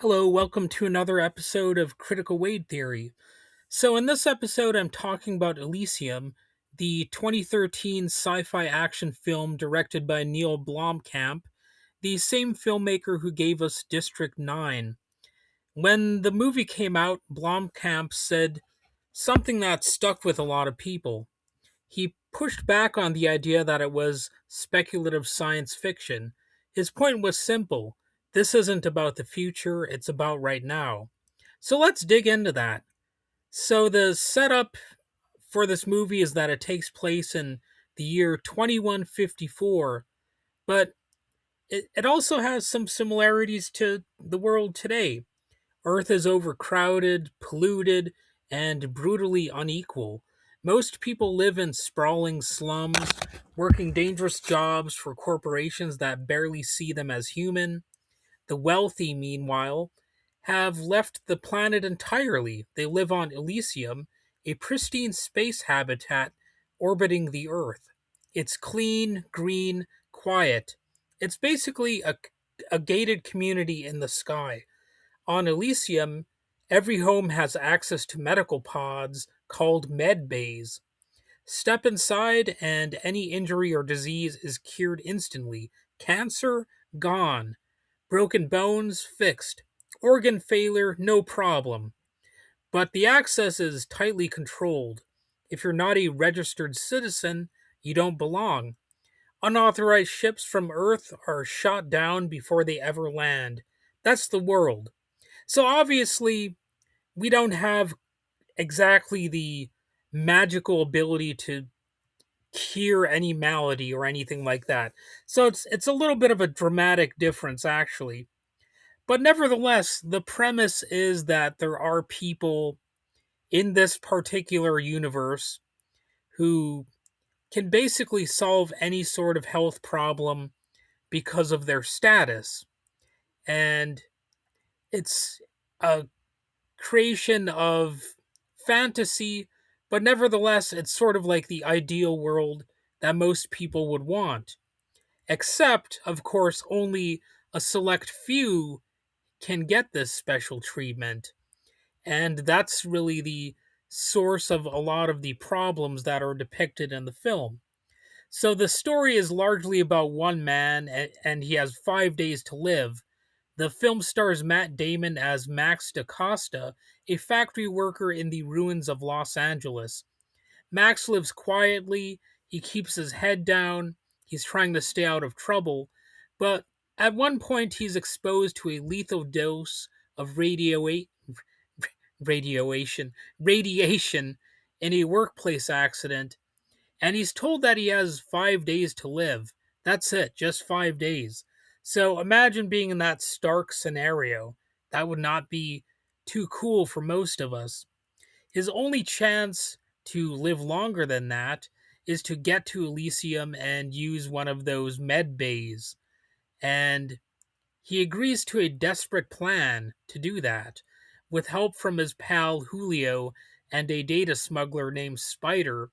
Hello, welcome to another episode of Critical Wade Theory. So, in this episode, I'm talking about Elysium, the 2013 sci fi action film directed by Neill Blomkamp, the same filmmaker who gave us District 9. When the movie came out, Blomkamp said something that stuck with a lot of people. He pushed back on the idea that it was speculative science fiction. His point was simple: this isn't about the future, it's about right now. So let's dig into that. So, the setup for this movie is that it takes place in the year 2154, but it also has some similarities to the world today. Earth is overcrowded, polluted, and brutally unequal. Most people live in sprawling slums, working dangerous jobs for corporations that barely see them as human. The wealthy, meanwhile, have left the planet entirely. They live on Elysium, a pristine space habitat orbiting the Earth. It's clean, green, quiet. It's basically a gated community in the sky. On Elysium, every home has access to medical pods called med bays. Step inside, and any injury or disease is cured instantly. Cancer, gone. Broken bones, fixed. Organ failure, no problem. But the access is tightly controlled. If you're not a registered citizen, you don't belong. Unauthorized ships from Earth are shot down before they ever land. That's the world. So obviously, we don't have exactly the magical ability to cure any malady or anything like that. So it's a little bit of a dramatic difference actually. But nevertheless, the premise is that there are people in this particular universe who can basically solve any sort of health problem because of their status. And it's a creation of fantasy, but nevertheless, it's sort of like the ideal world that most people would want. Except, of course, only a select few can get this special treatment. And that's really the source of a lot of the problems that are depicted in the film. So the story is largely about one man, and he has 5 days to live. The film stars Matt Damon as Max DaCosta, a factory worker in the ruins of Los Angeles. Max lives quietly, he keeps his head down, he's trying to stay out of trouble, but at one point he's exposed to a lethal dose of radiation in a workplace accident, and he's told that he has 5 days to live. That's it, just 5 days. So imagine being in that stark scenario. That would not be too cool for most of us. His only chance to live longer than that is to get to Elysium and use one of those med bays. And he agrees to a desperate plan to do that, with help from his pal Julio and a data smuggler named Spider.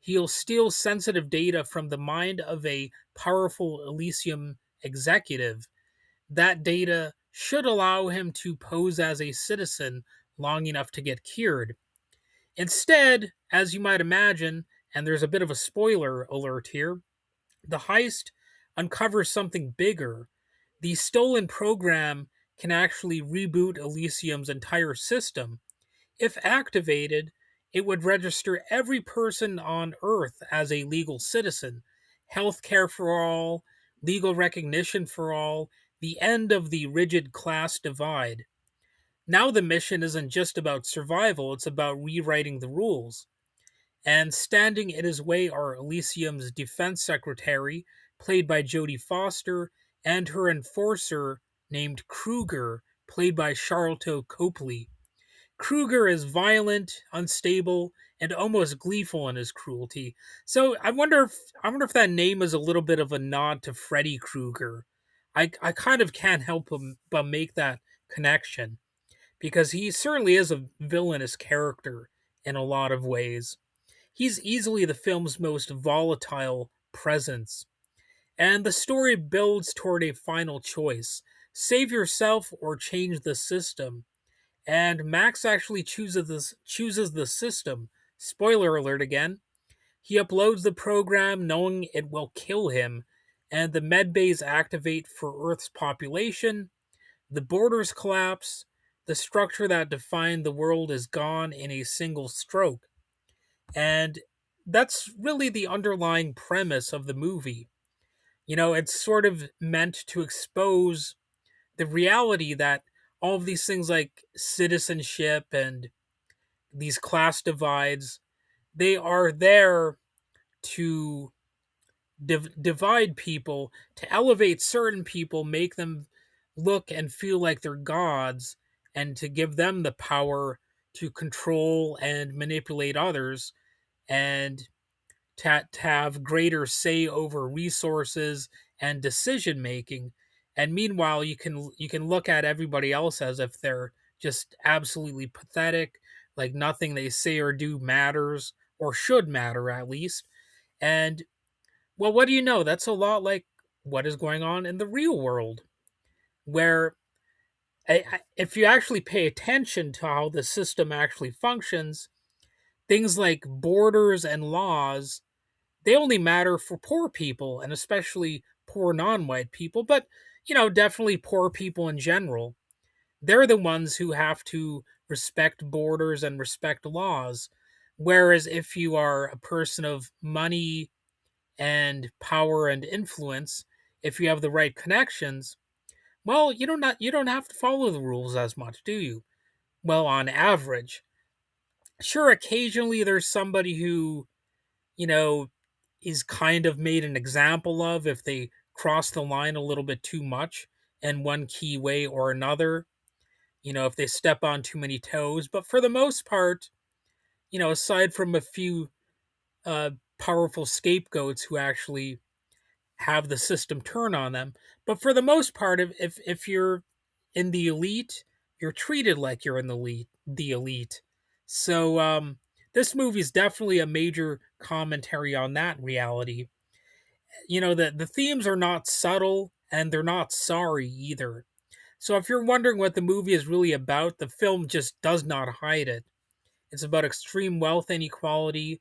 He'll steal sensitive data from the mind of a powerful Elysium executive. That data should allow him to pose as a citizen long enough to get cured. Instead, as you might imagine, and there's a bit of a spoiler alert here, the heist uncovers something bigger. The stolen program can actually reboot Elysium's entire system. If activated, it would register every person on Earth as a legal citizen. Healthcare for all, legal recognition for all, the end of the rigid class divide. Now the mission isn't just about survival, it's about rewriting the rules. And standing in his way are Elysium's defense secretary, played by Jodie Foster, and her enforcer, named Kruger, played by Charlton Copley. Kruger is violent, unstable, and almost gleeful in his cruelty. So I wonder if that name is a little bit of a nod to Freddy Krueger. I kind of can't help but make that connection because he certainly is a villainous character in a lot of ways. He's easily the film's most volatile presence, and the story builds toward a final choice. save yourself or change the system. And Max actually chooses the system. Spoiler alert again. He uploads the program knowing it will kill him, and the medbays activate for Earth's population. The borders collapse. The structure that defined the world is gone in a single stroke. And that's really the underlying premise of the movie. It's sort of meant to expose the reality that all of these things like citizenship and these class divides, they are there to divide people, to elevate certain people, make them look and feel like they're gods, and to give them the power to control and manipulate others, and to have greater say over resources and decision making. And meanwhile, you can look at everybody else as if they're just absolutely pathetic, like nothing they say or do matters or should matter at least. And well, what do you know? That's a lot like what is going on in the real world, where if you actually pay attention to how the system actually functions, things like borders and laws, they only matter for poor people, and especially poor non-white people, but definitely poor people in general. They're the ones who have to respect borders and respect laws. Whereas if you are a person of money and power and influence, if you have the right connections, well, you don't have to follow the rules as much, do you? Well, on average. Sure, occasionally there's somebody who, you know, is kind of made an example of if they cross the line a little bit too much in one key way or another, if they step on too many toes. But for the most part, aside from a few uh, powerful scapegoats who actually have the system turn on them, but for the most part, if you're in the elite, you're treated like you're in the elite. So this movie is definitely a major commentary on that reality. The themes are not subtle and they're not sorry either. So if you're wondering what the movie is really about, the film just does not hide it. It's about extreme wealth inequality,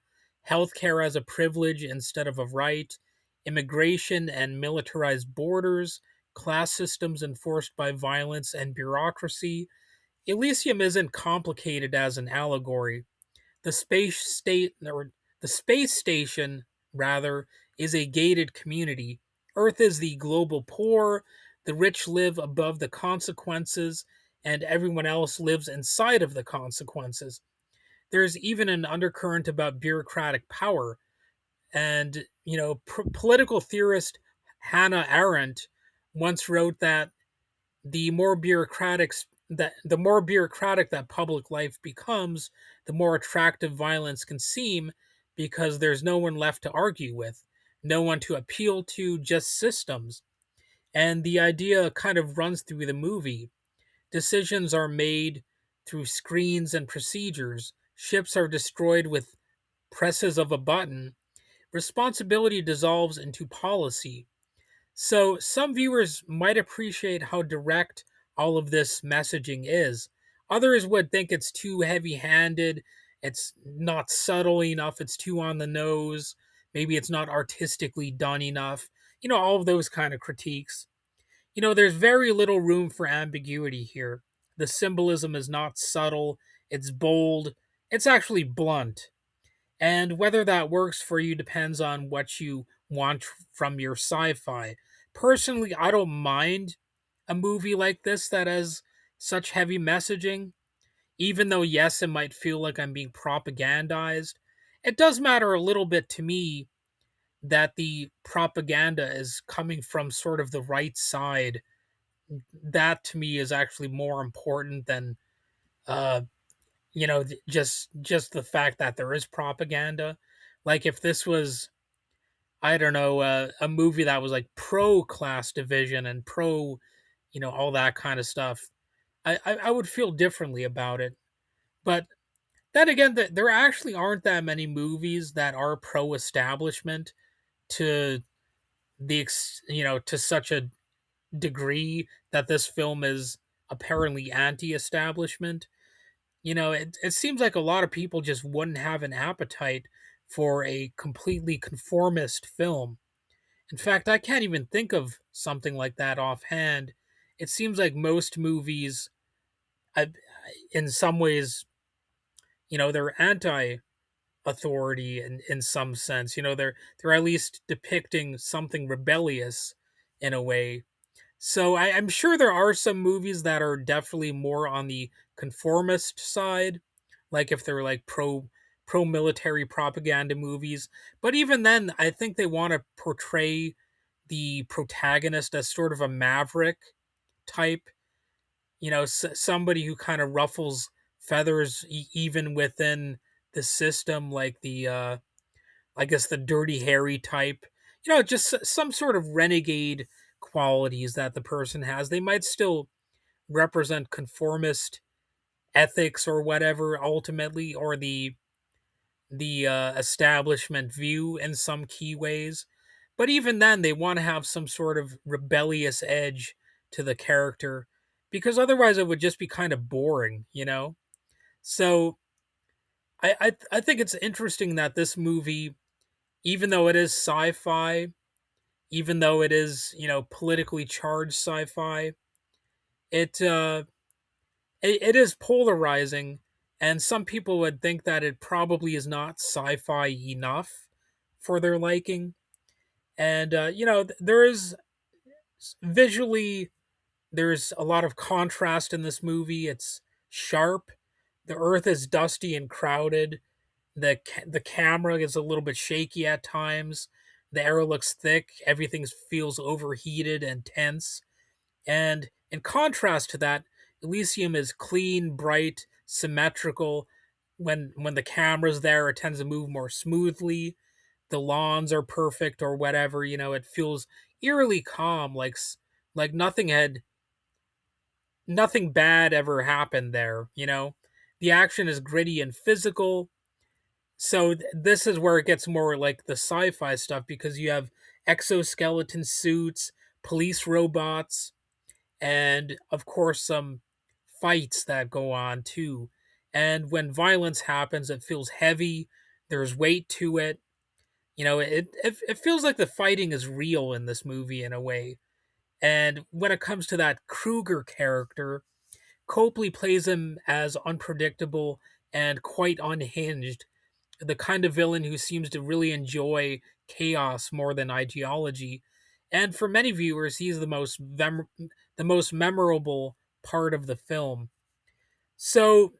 healthcare as a privilege instead of a right, immigration and militarized borders, class systems enforced by violence and bureaucracy. Elysium isn't complicated as an allegory. The space station, rather, is a gated community. Earth is the global poor, the rich live above the consequences, and everyone else lives inside of the consequences. There's even an undercurrent about bureaucratic power. And, political theorist Hannah Arendt once wrote that the more bureaucratic the more bureaucratic that public life becomes, the more attractive violence can seem because there's no one left to argue with, no one to appeal to, just systems. And the idea kind of runs through the movie. Decisions are made through screens and procedures. Ships are destroyed with presses of a button. Responsibility dissolves into policy. So, some viewers might appreciate how direct all of this messaging is. Others would think it's too heavy handed, it's not subtle enough, it's too on the nose, maybe it's not artistically done enough. All of those kind of critiques. There's very little room for ambiguity here. The symbolism is not subtle, it's bold, it's actually blunt. And whether that works for you depends on what you want from your sci fi. Personally, I don't mind a movie like this that has such heavy messaging, even though, yes, it might feel like I'm being propagandized. It does matter a little bit to me that the propaganda is coming from sort of the right side. That to me is actually more important than uh, just the fact that there is propaganda. Like if this was, I don't know, a movie that was like pro class division and pro, all that kind of stuff, I would feel differently about it. But then again, there actually aren't that many movies that are pro establishment to to such a degree that this film is apparently anti-establishment. It seems like a lot of people just wouldn't have an appetite for a completely conformist film. In fact, I can't even think of something like that offhand. It seems like most movies, uh, in some ways, they're anti-authority in some sense. They're at least depicting something rebellious in a way. So I'm sure there are some movies that are definitely more on the conformist side, like if they're like pro military propaganda movies. But even then, I think they want to portray the protagonist as sort of a maverick type. Somebody who kind of ruffles feathers even within the system, like the I guess the Dirty Harry type. Just some sort of renegade qualities that the person has. They might still represent conformist ethics or whatever ultimately, or the establishment view in some key ways. But even then, they want to have some sort of rebellious edge to the character, because otherwise it would just be kind of boring. So I think it's interesting that this movie, even though it is sci-fi, even though it is politically charged sci-fi, it uh it is polarizing, and some people would think that it probably is not sci-fi enough for their liking. And there is visually, there's a lot of contrast in this movie. It's sharp. The earth is dusty and crowded. The camera is a little bit shaky at times. The air looks thick. Everything feels overheated and tense. And in contrast to that, Elysium is clean, bright, symmetrical. When the camera's there, it tends to move more smoothly. The lawns are perfect or whatever. It feels eerily calm, like nothing bad ever happened there. The action is gritty and physical. So this is where it gets more like the sci-fi stuff, because you have exoskeleton suits, police robots, and of course some fights that go on too. And when violence happens, it feels heavy. There's weight to it. It feels like the fighting is real in this movie in a way. And when it comes to that Kruger character, Copley plays him as unpredictable and quite unhinged, the kind of villain who seems to really enjoy chaos more than ideology. And for many viewers, he's the most memorable part of the film. So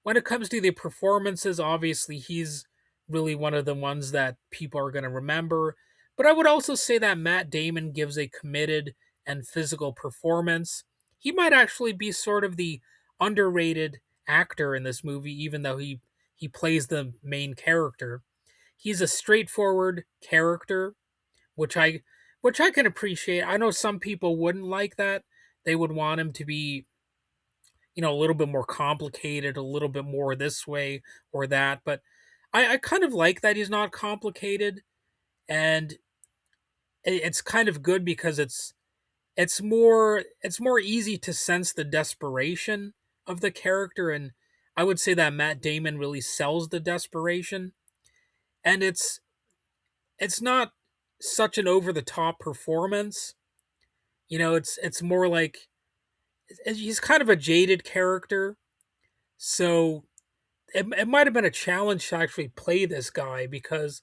when it comes to the performances, obviously he's really one of the ones that people are going to remember. But I would also say that Matt Damon gives a committed and physical performance. He might actually be sort of the underrated actor in this movie, even though he plays the main character. He's a straightforward character, which I can appreciate. I know some people wouldn't like that. They would want him to be a little bit more complicated, a little bit more this way or that. But I kind of like that he's not complicated, and it's kind of good because it's more easy to sense the desperation of the character, and I would say that Matt Damon really sells the desperation, and it's not such an over the top performance. It's more like he's kind of a jaded character, so it might have been a challenge to actually play this guy, because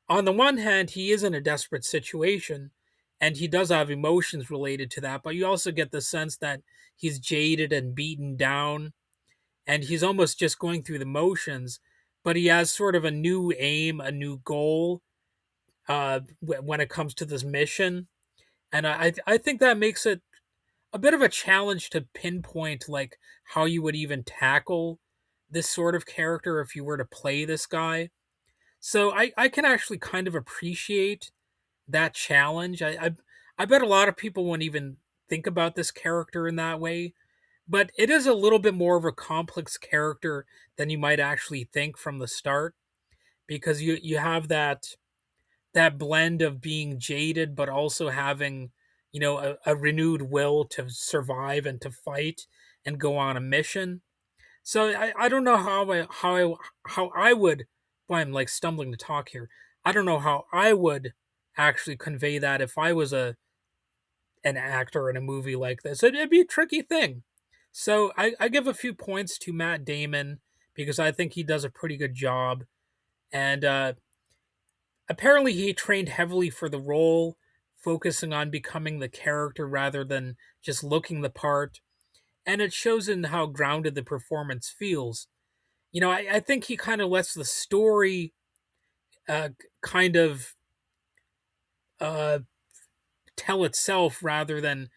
on the one hand he is in a desperate situation and he does have emotions related to that, but you also get the sense that he's jaded and beaten down, and he's almost just going through the motions, but he has sort of a new aim, a new goal, when it comes to this mission. And I think that makes it a bit of a challenge to pinpoint like how you would even tackle this sort of character if you were to play this guy. So I can actually kind of appreciate that challenge. I bet a lot of people won't even think about this character in that way, but it is a little bit more of a complex character than you might actually think from the start, because you have that blend of being jaded but also having a renewed will to survive and to fight and go on a mission. So I don't know how I would. Boy, I'm like stumbling to talk here. I don't know how I would actually convey that if I was a an actor in a movie like this. It'd be a tricky thing. So I give a few points to Matt Damon because I think he does a pretty good job. And apparently, he trained heavily for the role, focusing on becoming the character rather than just looking the part. And it shows in how grounded the performance feels. I think he kind of lets the story kind of uh, tell itself rather than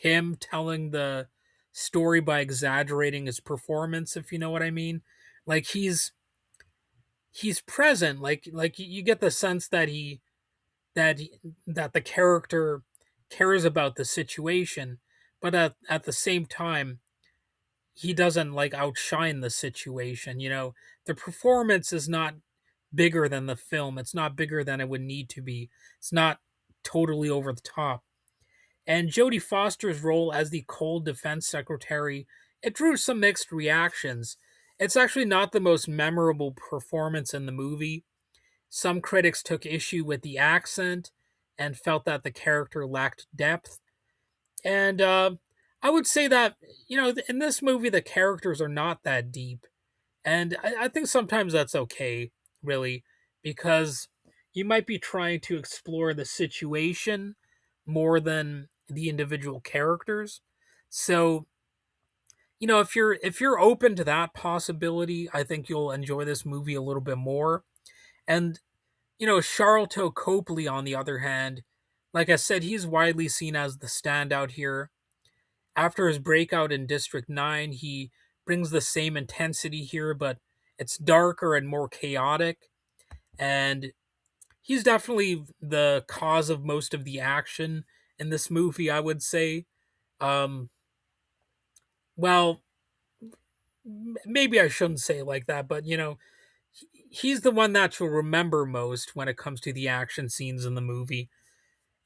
him telling the story by exaggerating his performance, if you know what I mean. Like he's present, like you get the sense that that he, that the character cares about the situation, but at the same time he doesn't like outshine the situation. The performance is not bigger than the film. It's not bigger than it would need to be. It's not totally over the top. And Jodie Foster's role as the cold defense secretary, it drew some mixed reactions. It's actually not the most memorable performance in the movie. Some critics took issue with the accent and felt that the character lacked depth. And I would say that, in this movie, the characters are not that deep. And I think sometimes that's okay, really, because you might be trying to explore the situation more than the individual characters. So, if you're open to that possibility, I think you'll enjoy this movie a little bit more. And Charlton Copley, on the other hand, like I said, he's widely seen as the standout here. After his breakout in District 9, he brings the same intensity here, but it's darker and more chaotic. And he's definitely the cause of most of the action in this movie, I would say. Um, well, maybe I shouldn't say it like that, but he's the one that you'll remember most when it comes to the action scenes in the movie.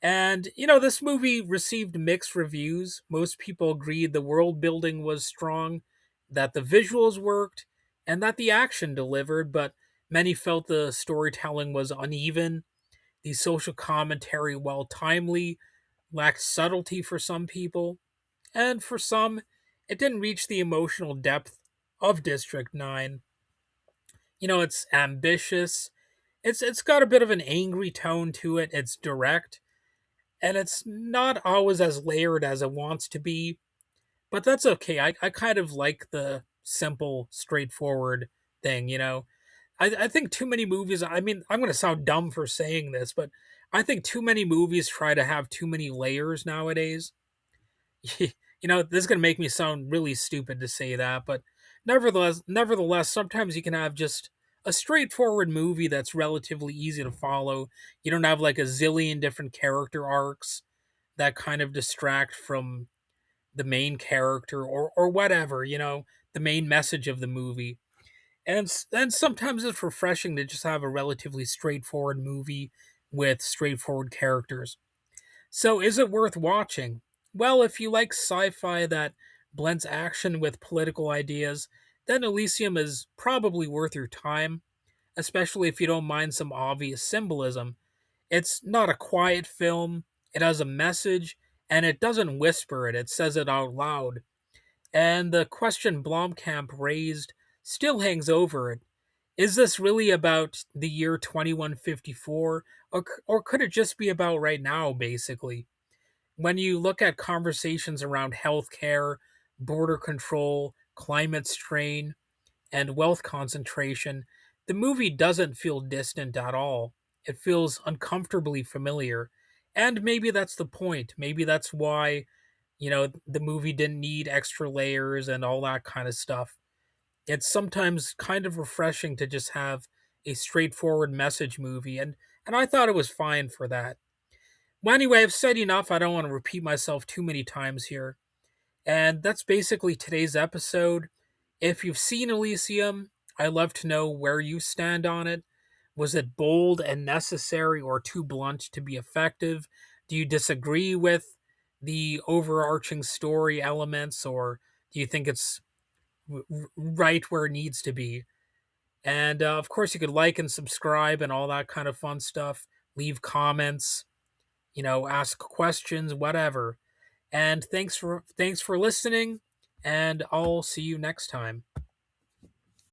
And, this movie received mixed reviews. Most people agreed the world building was strong, that the visuals worked, and that the action delivered, but many felt the storytelling was uneven. The social commentary, while timely, lacked subtlety for some people, and for some, it didn't reach the emotional depth of District 9. It's ambitious. It's got a bit of an angry tone to it. It's direct, and it's not always as layered as it wants to be, but that's okay. I kind of like the simple, straightforward thing, I think too many movies, I mean, I'm going to sound dumb for saying this, but I think too many movies try to have too many layers nowadays. This is going to make me sound really stupid to say that, but nevertheless, sometimes you can have just a straightforward movie that's relatively easy to follow. You don't have like a zillion different character arcs that kind of distract from the main character or whatever, the main message of the movie. And sometimes it's refreshing to just have a relatively straightforward movie with straightforward characters. So, is it worth watching? Well, if you like sci fi that blends action with political ideas, then Elysium is probably worth your time, especially if you don't mind some obvious symbolism. It's not a quiet film, it has a message, and it doesn't whisper it, it says it out loud. And the question Blomkamp raised still hangs over it. Is this really about the year 2154, or could it just be about right now, basically? When you look at conversations around healthcare, border control, climate strain, and wealth concentration, the movie doesn't feel distant at all. It feels uncomfortably familiar. And maybe that's the point. Maybe that's why, the movie didn't need extra layers and all that kind of stuff. It's sometimes kind of refreshing to just have a straightforward message movie, and I thought it was fine for that. Well, anyway, I've said enough. I don't want to repeat myself too many times here. And that's basically today's episode. If you've seen Elysium, I'd love to know where you stand on it. Was it bold and necessary or too blunt to be effective? Do you disagree with the overarching story elements, or do you think it's right where it needs to be? And of course, you could like and subscribe and all that kind of fun stuff. Leave comments, ask questions, whatever. And thanks for listening, and I'll see you next time.